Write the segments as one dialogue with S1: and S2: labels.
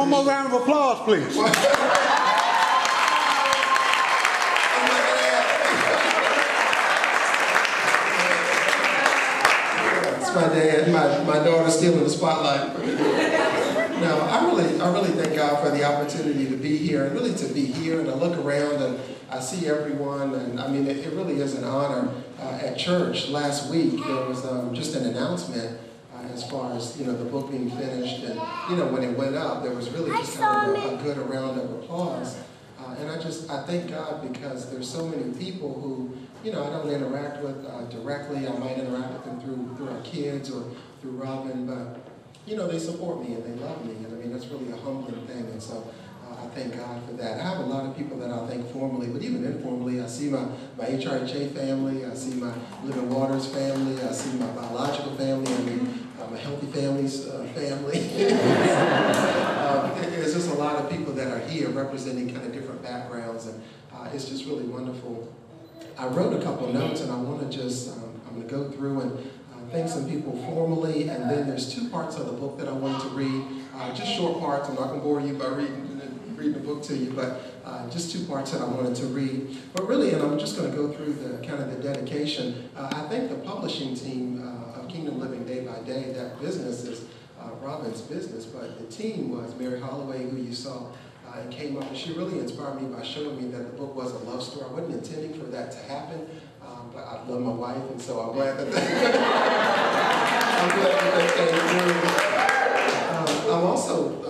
S1: One more round of applause, please.
S2: It's my dad, my daughter's still in the spotlight. No, I really thank God for the opportunity to be here, and really to be here, and I look around and I see everyone, and I mean, it really is an honor. At church last week, there was just an announcement as far as, the book being finished, and, when it went up, there was really just kind of a good round of applause. And I thank God, because there's so many people who, I don't interact with directly. I might interact with them through our kids or through Robin, but, they support me and they love me, and I mean, that's really a humbling thing, and so I thank God for that. I have a lot of people that I thank formally, but even informally, I see my HRHA family, I see my Living Waters family, I see my biological family, I mean, my Healthy Families family. There's just a lot of people that are here representing kind of different backgrounds, and it's just really wonderful. I wrote a couple of notes, and I want to just, I'm going to go through and thank some people formally, and then there's two parts of the book that I wanted to read, just short parts. I'm not going to bore you by reading the book to you, but just two parts that I wanted to read. But really, and I'm just going to go through the kind of the dedication. I think the publishing team of Kingdom Living Day by Day, that business is Robin's business, but the team was Mary Holloway, who you saw, and came up, and she really inspired me by showing me that the book was a love story. I wasn't intending for that to happen, but I love my wife, and so I'm glad that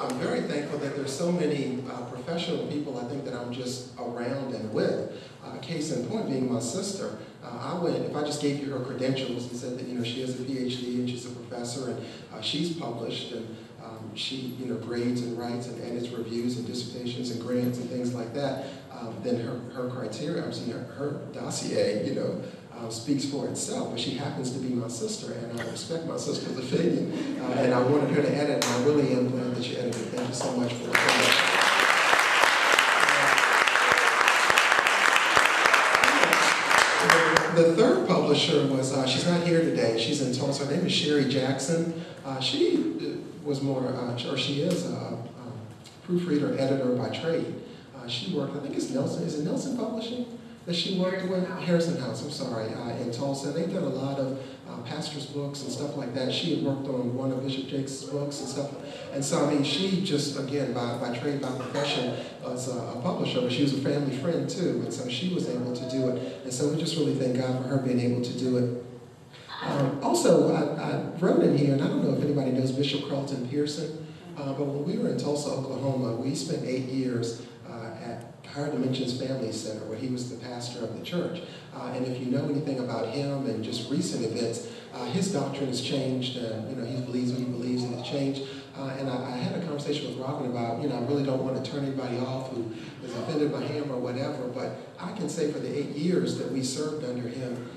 S2: I'm very thankful that there's so many professional people, I think, that I'm just around and with. Case in point being my sister. If I just gave you her credentials and said that, she has a PhD and she's a professor and she's published and she, grades and writes and edits reviews and dissertations and grants and things like that, then her criteria, her dossier, speaks for itself. But she happens to be my sister, and I respect my sister's opinion, and I wanted her to edit, and I really am glad that she edited. Thank you so much for it. The third publisher was, she's not here today, she's in Tulsa. Her name is Sherry Jackson. She was more, or she is a proofreader, editor by trade. She worked, I think it's Nelson, is it Nelson Publishing that she worked with? Harrison House, I'm sorry, in Tulsa. They've done a lot of pastors' books and stuff like that. She had worked on one of Bishop Jakes' books and stuff. And so, I mean, she just, again, by trade, by profession, was a publisher, but she was a family friend too. And so she was able to do it. And so we just really thank God for her being able to do it. Also, I wrote in here, and I don't know if anybody knows Bishop Carlton Pearson, but when we were in Tulsa, Oklahoma, we spent 8 years at Higher Dimensions Family Center, where he was the pastor of the church. And if you know anything about him and just recent events, his doctrine has changed, and he believes what he believes, and it's changed. And I had a conversation with Robin about, I really don't want to turn anybody off who is offended by him or whatever, but I can say for the 8 years that we served under him,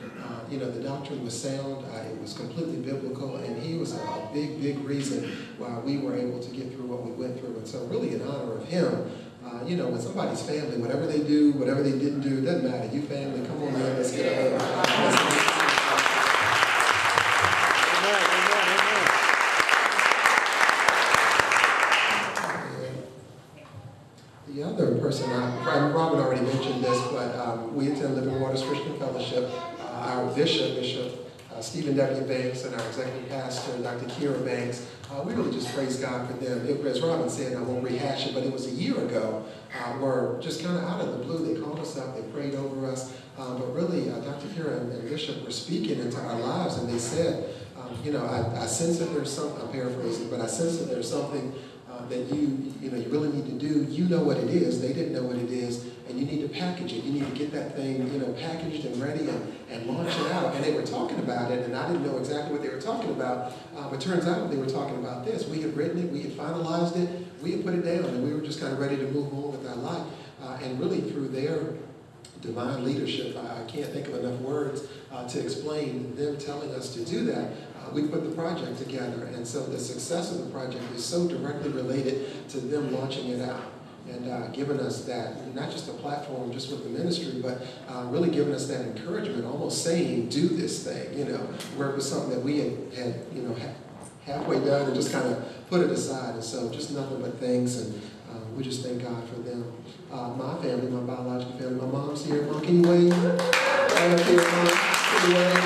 S2: the doctrine was sound, it was completely biblical, and he was a big, big reason why we were able to get through what we went through. And so really in honor of him, when somebody's family, whatever they do, whatever they didn't do, it doesn't matter. You family, come on in, let's get it over. The other person, Robin already mentioned this, but we attend Living Waters Christian Fellowship. Our Bishop Stephen W. Banks, and our executive pastor, Dr. Kira Banks, we really just praise God for them. As Robin said, I won't rehash it, but it was a year ago where just kind of out of the blue, they called us up, they prayed over us, but really Dr. Kira and Bishop were speaking into our lives, and they said, I sense that there's something, I'm paraphrasing, but I sense that there's something that you really need to do. You know what it is, they didn't know what it is, and you need to package it. You need to get that thing, packaged and ready and launch it out. And they were talking about it, and I didn't know exactly what they were talking about, but turns out they were talking about this. We had written it, we had finalized it, we had put it down, and we were just kind of ready to move on with our life. And really through their divine leadership, I can't think of enough words to explain them telling us to do that. We put the project together, and so the success of the project is so directly related to them launching it out and giving us that, not just a platform just with the ministry, but really giving us that encouragement, almost saying, do this thing, where it was something that we had halfway done and just kind of put it aside. And so just nothing but thanks, and we just thank God for them. My family, my biological family, my mom's here. Mom, can you wave? Right up here, Mom. Can you wave?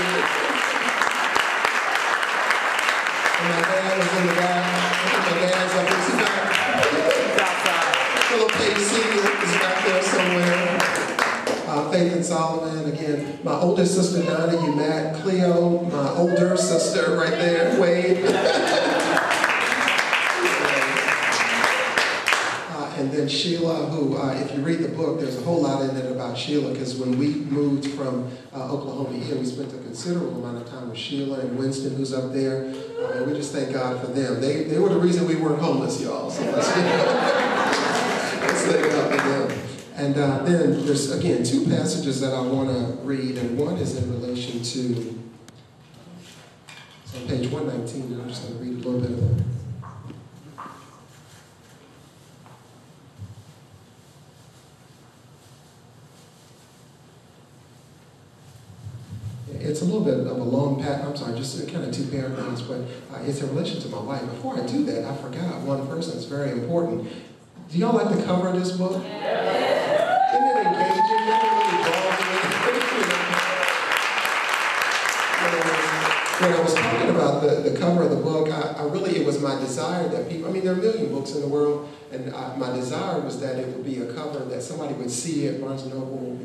S2: And my dad is in the back. I think my dad's up there. Philip Page Sr. is back there somewhere. Faith and Solomon, again, my oldest sister Donna, you met. Cleo, my older sister right there, Wade. And then Sheila, who, if you read the book, there's a whole lot in it about Sheila, because when we moved from Oklahoma here, we spent a considerable amount of time with Sheila and Winston, who's up there, and we just thank God for them. They were the reason we weren't homeless, y'all, so let's thank God for them. And then there's, again, two passages that I want to read, and one is in relation to, it's on page 119, and I'm just going to read a little bit of it. It's a little bit of a long I'm sorry, just kind of two paragraphs, but it's in relation to my wife. Before I do that, I forgot one person that's very important. Do y'all like the cover of this book? Yeah. Isn't it engaging? When I was talking about the cover of the book, it was my desire that people, I mean, there are a million books in the world, and my desire was that it would be a cover that somebody would see at Barnes & Noble,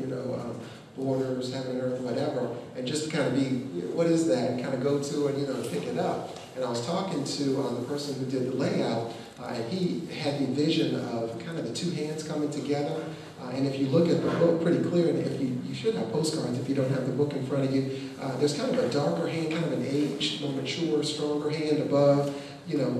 S2: Borders, Heaven and Earth, whatever, and just kind of be, what is that? And kind of go to it, pick it up. And I was talking to the person who did the layout, and he had the vision of kind of the two hands coming together. And if you look at the book pretty clear, and if you should have postcards if you don't have the book in front of you, there's kind of a darker hand, kind of an aged, more mature, stronger hand above,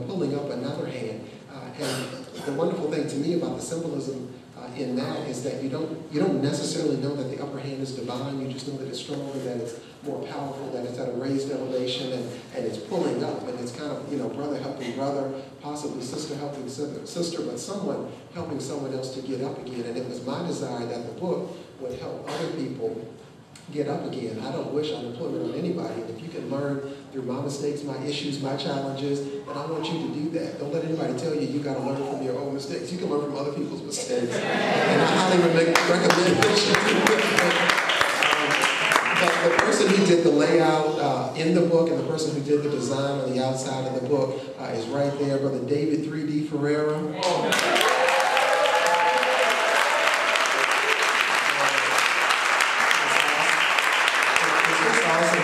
S2: pulling up another hand. And the wonderful thing to me about the symbolism in that is that you don't necessarily know that the upper hand is divine. You just know that it's stronger, that it's more powerful, that it's at a raised elevation, and it's pulling up, and it's kind of brother helping brother, possibly sister helping sister, but someone helping someone else to get up again. And it was my desire that the book would help other people get up again. I don't wish unemployment on anybody. And if you can learn through my mistakes, my issues, my challenges, then I want you to do that. Don't let anybody tell you you got to learn from your own mistakes. You can learn from other people's mistakes. And I highly recommend that you do that. But the person who did the layout in the book and the person who did the design on the outside of the book is right there, Brother David 3D Ferreira.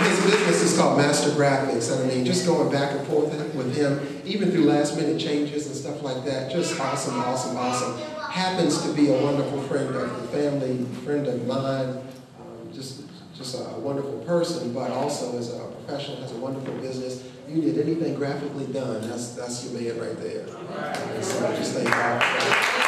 S2: His business is called Master Graphics, and I mean, just going back and forth with him, even through last-minute changes and stuff like that, just awesome, awesome, awesome. Happens to be a wonderful friend of the family, friend of mine, just a wonderful person, but also as a professional, has a wonderful business. You need anything graphically done, that's your man right there. So just thank God for that.